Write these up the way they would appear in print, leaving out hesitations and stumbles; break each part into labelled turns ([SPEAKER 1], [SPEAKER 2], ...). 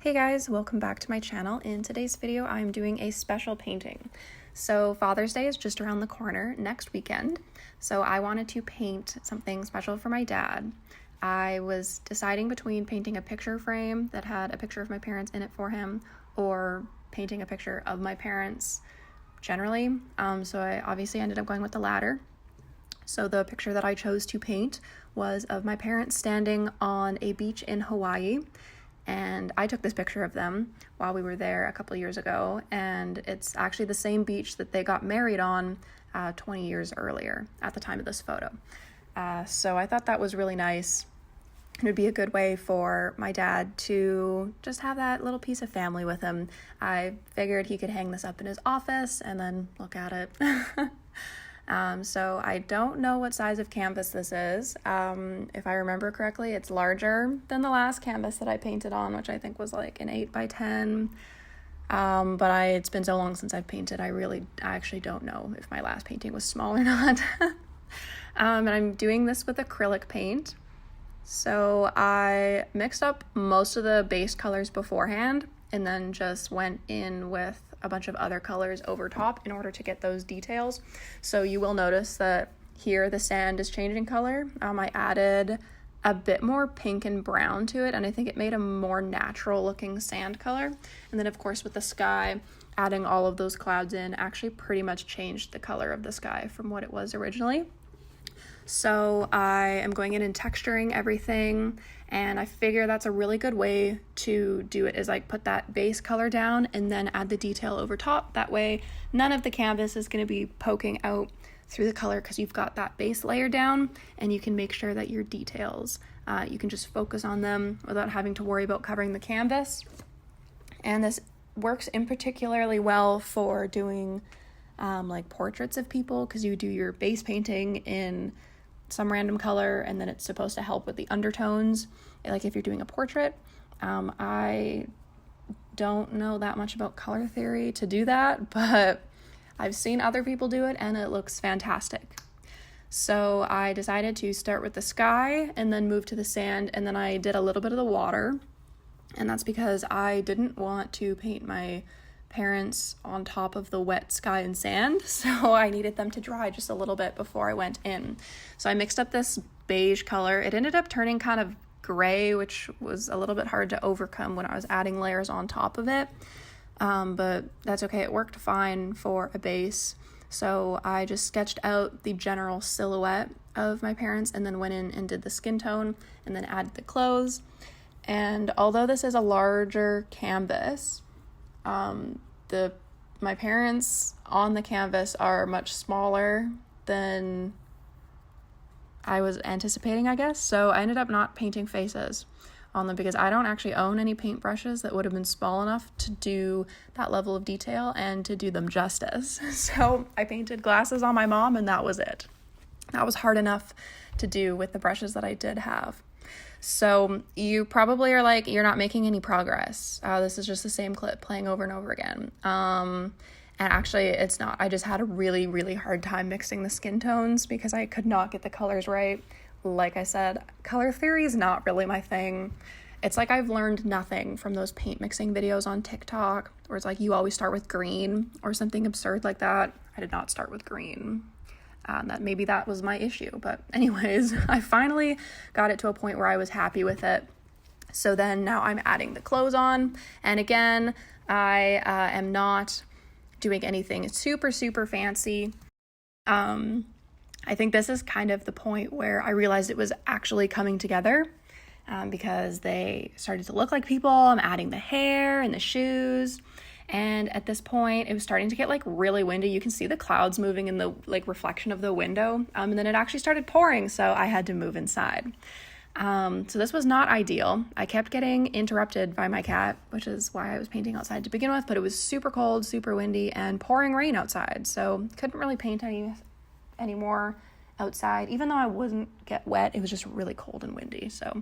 [SPEAKER 1] Hey guys, welcome back to my channel. In today's video, I'm doing a special painting. So Father's Day is just around the corner next weekend. So I wanted to paint something special for my dad. I was deciding between painting a picture frame that had a picture of my parents in it for him or painting a picture of my parents generally. So I obviously ended up going with the latter. So the picture that I chose to paint was of my parents standing on a beach in Hawaii. And I took this picture of them while we were there a couple years ago, and it's actually the same beach that they got married on 20 years earlier at the time of this photo. So I thought that was really nice. It would be a good way for my dad to just have that little piece of family with him. I figured he could hang this up in his office and then look at it. So I don't know what size of canvas this is. If I remember correctly, it's larger than the last canvas that I painted on, which I think was like an 8x10. But it's been so long since I've painted, I actually don't know if my last painting was small or not. And I'm doing this with acrylic paint. So I mixed up most of the base colors beforehand and then just went in with a bunch of other colors over top in order to get those details. So you will notice that here the sand is changing color. I added a bit more pink and brown to it, and I think it made a more natural looking sand color. And then of course with the sky, adding all of those clouds in actually pretty much changed the color of the sky from what it was originally. So I am going in and texturing everything, and I figure that's a really good way to do it, is like put that base color down and then add the detail over top. That way none of the canvas is going to be poking out through the color because you've got that base layer down, and you can make sure that your details, you can just focus on them without having to worry about covering the canvas. And this works in particularly well for doing like portraits of people, because you do your base painting in some random color and then it's supposed to help with the undertones, like if you're doing a portrait. I don't know that much about color theory to do that, but I've seen other people do it and it looks fantastic. So I decided to start with the sky and then move to the sand, and then I did a little bit of the water, and that's because I didn't want to paint my parents on top of the wet sky and sand, so I needed them to dry just a little bit before I went in. So I mixed up this beige color. It ended up turning kind of gray, which was a little bit hard to overcome when I was adding layers on top of it, but that's okay. It worked fine for a base. So I just sketched out the general silhouette of my parents and then went in and did the skin tone and then added the clothes. And although this is a larger canvas, my parents on the canvas are much smaller than I was anticipating, I guess. So I ended up not painting faces on them because I don't actually own any paintbrushes that would have been small enough to do that level of detail and to do them justice. So I painted glasses on my mom, and that was it. That was hard enough to do with the brushes that I did have. So you probably are like, you're not making any progress. This is just the same clip playing over and over again. And actually it's not. I just had a really, really hard time mixing the skin tones because I could not get the colors right. Like I said, color theory is not really my thing. It's like I've learned nothing from those paint mixing videos on TikTok, where it's like you always start with green or something absurd like that. I did not start with green. That was my issue. But anyways, I finally got it to a point where I was happy with it. So then now I'm adding the clothes on. And again, I am not doing anything super, super fancy. I think this is kind of the point where I realized it was actually coming together, because they started to look like people. I'm adding the hair and the shoes. And at this point, it was starting to get like really windy. You can see the clouds moving in the like reflection of the window. And then it actually started pouring, so I had to move inside. So this was not ideal. I kept getting interrupted by my cat, which is why I was painting outside to begin with, but it was super cold, super windy, and pouring rain outside. So couldn't really paint anymore outside. Even though I wouldn't get wet, it was just really cold and windy. So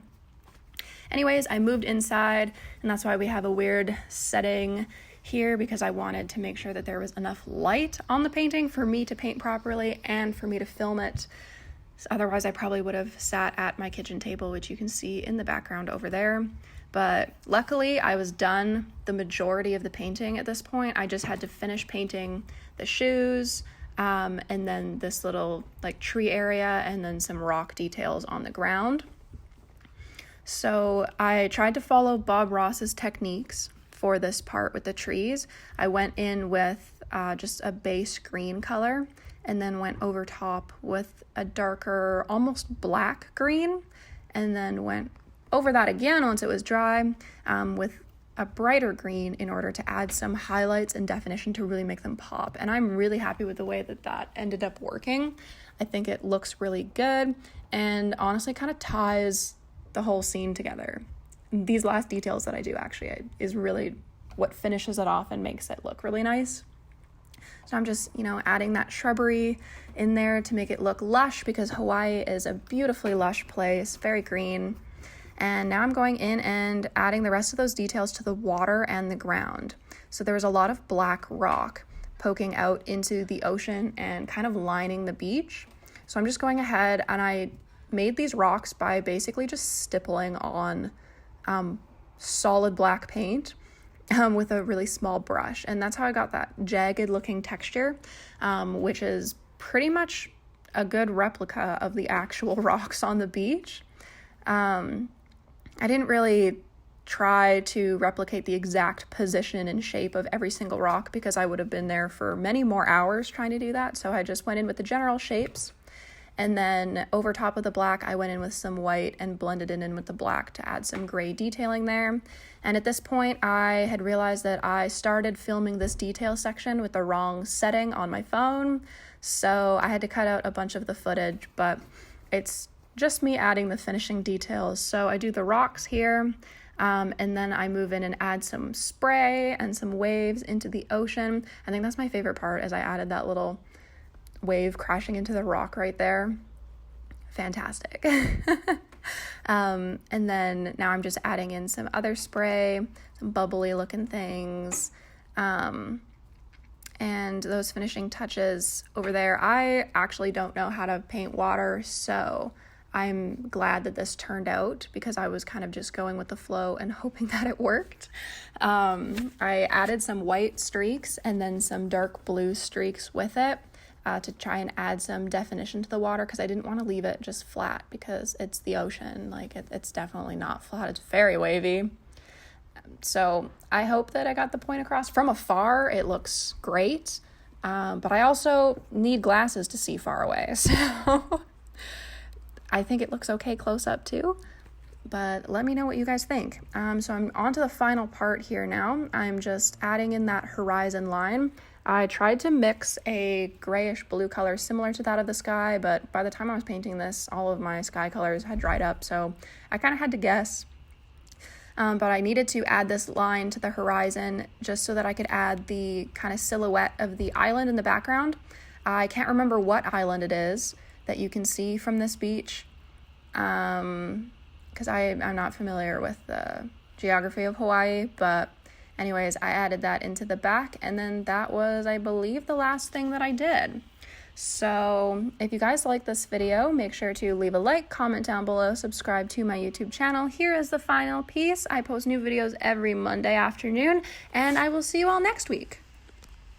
[SPEAKER 1] anyways, I moved inside, and that's why we have a weird setting here, because I wanted to make sure that there was enough light on the painting for me to paint properly and for me to film it Otherwise, I probably would have sat at my kitchen table, which you can see in the background over there. But luckily, I was done the majority of the painting at this point. I just had to finish painting the shoes, and then this little like tree area, and then some rock details on the ground. So I tried to follow Bob Ross's techniques for this part with the trees. I went in with just a base green color, and then went over top with a darker, almost black green, and then went over that again once it was dry with a brighter green in order to add some highlights and definition to really make them pop. And I'm really happy with the way that that ended up working. I think it looks really good and honestly kind of ties the whole scene together. These last details that I do actually is really what finishes it off and makes it look really nice. So I'm just, adding that shrubbery in there to make it look lush, because Hawaii is a beautifully lush place, very green. And now I'm going in and adding the rest of those details to the water and the ground. So there was a lot of black rock poking out into the ocean and kind of lining the beach. So I'm just going ahead, and I made these rocks by basically just stippling on solid black paint with a really small brush. And that's how I got that jagged looking texture, which is pretty much a good replica of the actual rocks on the beach. I didn't really try to replicate the exact position and shape of every single rock, because I would have been there for many more hours trying to do that. So I just went in with the general shapes, and then over top of the black, I went in with some white and blended it in with the black to add some gray detailing there. And at this point, I had realized that I started filming this detail section with the wrong setting on my phone. So I had to cut out a bunch of the footage, but it's just me adding the finishing details. So I do the rocks here, and then I move in and add some spray and some waves into the ocean. I think that's my favorite part, as I added that little wave crashing into the rock right there. Fantastic. And then now I'm just adding in some other spray, some bubbly looking things, and those finishing touches over there. I actually don't know how to paint water, so I'm glad that this turned out, because I was kind of just going with the flow and hoping that it worked. I added some white streaks and then some dark blue streaks with it to try and add some definition to the water, because I didn't want to leave it just flat, because it's the ocean. Like it's definitely not flat. It's very wavy. So I hope that I got the point across. From afar, it looks great, but I also need glasses to see far away. So I think it looks okay close up too, but let me know what you guys think. So I'm on to the final part here now. I'm just adding in that horizon line. I tried to mix a grayish blue color similar to that of the sky, but by the time I was painting this, all of my sky colors had dried up, so I kind of had to guess. But I needed to add this line to the horizon just so that I could add the kind of silhouette of the island in the background. I can't remember what island it is that you can see from this beach, because I'm not familiar with the geography of Hawaii, but anyways, I added that into the back, and then that was, I believe, the last thing that I did. So if you guys like this video, make sure to leave a like, comment down below, subscribe to my YouTube channel. Here is the final piece. I post new videos every Monday afternoon, and I will see you all next week.